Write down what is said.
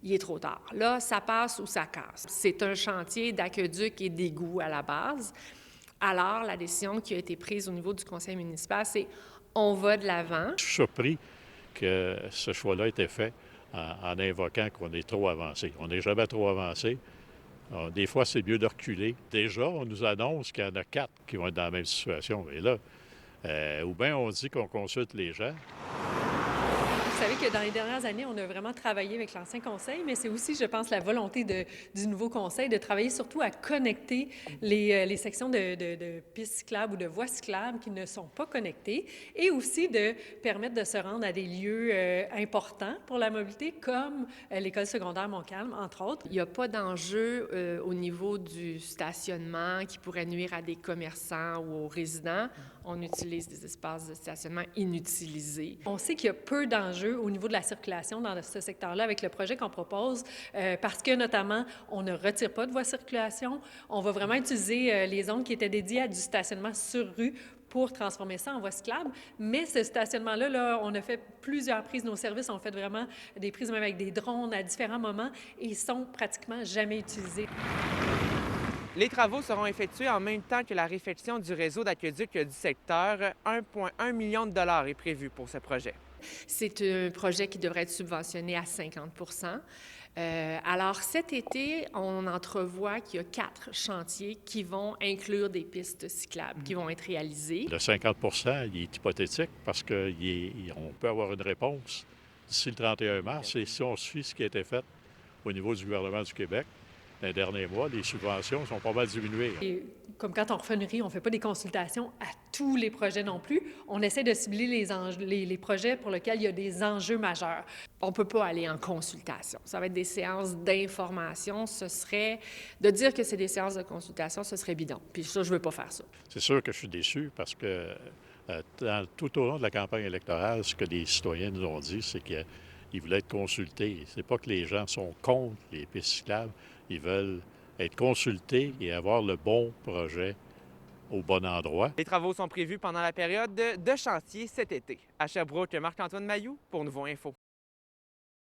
il est trop tard. Là, ça passe ou ça casse. C'est un chantier d'aqueduc et d'égout à la base. Alors, la décision qui a été prise au niveau du conseil municipal, c'est on va de l'avant. Je suis surpris que ce choix-là ait été fait en invoquant qu'on est trop avancé. On n'est jamais trop avancé. Des fois, c'est mieux de reculer. Déjà, on nous annonce qu'il y en a 4 qui vont être dans la même situation. Et là, ou bien on dit qu'on consulte les gens. Vous savez que dans les dernières années, on a vraiment travaillé avec l'ancien conseil, mais c'est aussi, je pense, la volonté du nouveau conseil de travailler surtout à connecter les sections de pistes cyclables ou de voies cyclables qui ne sont pas connectées et aussi de permettre de se rendre à des lieux importants pour la mobilité, comme l'école secondaire Montcalm, entre autres. Il n'y a pas d'enjeu au niveau du stationnement qui pourrait nuire à des commerçants ou aux résidents. On utilise des espaces de stationnement inutilisés. On sait qu'il y a peu d'enjeux au niveau de la circulation dans ce secteur-là avec le projet qu'on propose parce que, notamment, on ne retire pas de voie de circulation. On va vraiment utiliser les zones qui étaient dédiées à du stationnement sur rue pour transformer ça en voie cyclable. Mais ce stationnement-là, là, on a fait plusieurs prises. Nos services ont fait vraiment des prises même avec des drones à différents moments et ils sont pratiquement jamais utilisés. Les travaux seront effectués en même temps que la réfection du réseau d'aqueduc du secteur. 1,1 million de dollars est prévu pour ce projet. C'est un projet qui devrait être subventionné à 50 alors, cet été, on entrevoit qu'il y a 4 chantiers qui vont inclure des pistes cyclables qui vont être réalisées. Le 50 il est hypothétique parce qu'on peut avoir une réponse d'ici le 31 mars. Et si on suit ce qui a été fait au niveau du gouvernement du Québec, dans les derniers mois, les subventions sont pas mal diminuées. Et comme quand on refait une rue, on ne fait pas des consultations à tous les projets non plus. On essaie de cibler les projets pour lesquels il y a des enjeux majeurs. On ne peut pas aller en consultation. Ça va être des séances d'information. Ce serait de dire que c'est des séances de consultation, ce serait bidon. Puis ça, je ne veux pas faire ça. C'est sûr que je suis déçu parce que tout au long de la campagne électorale, ce que les citoyens nous ont dit, c'est qu'ils voulaient être consultés. C'est pas que les gens sont contre les pistes cyclables. Ils veulent être consultés et avoir le bon projet au bon endroit. Les travaux sont prévus pendant la période de chantier cet été. À Sherbrooke, Marc-Antoine Mailloux pour Nouveau Info.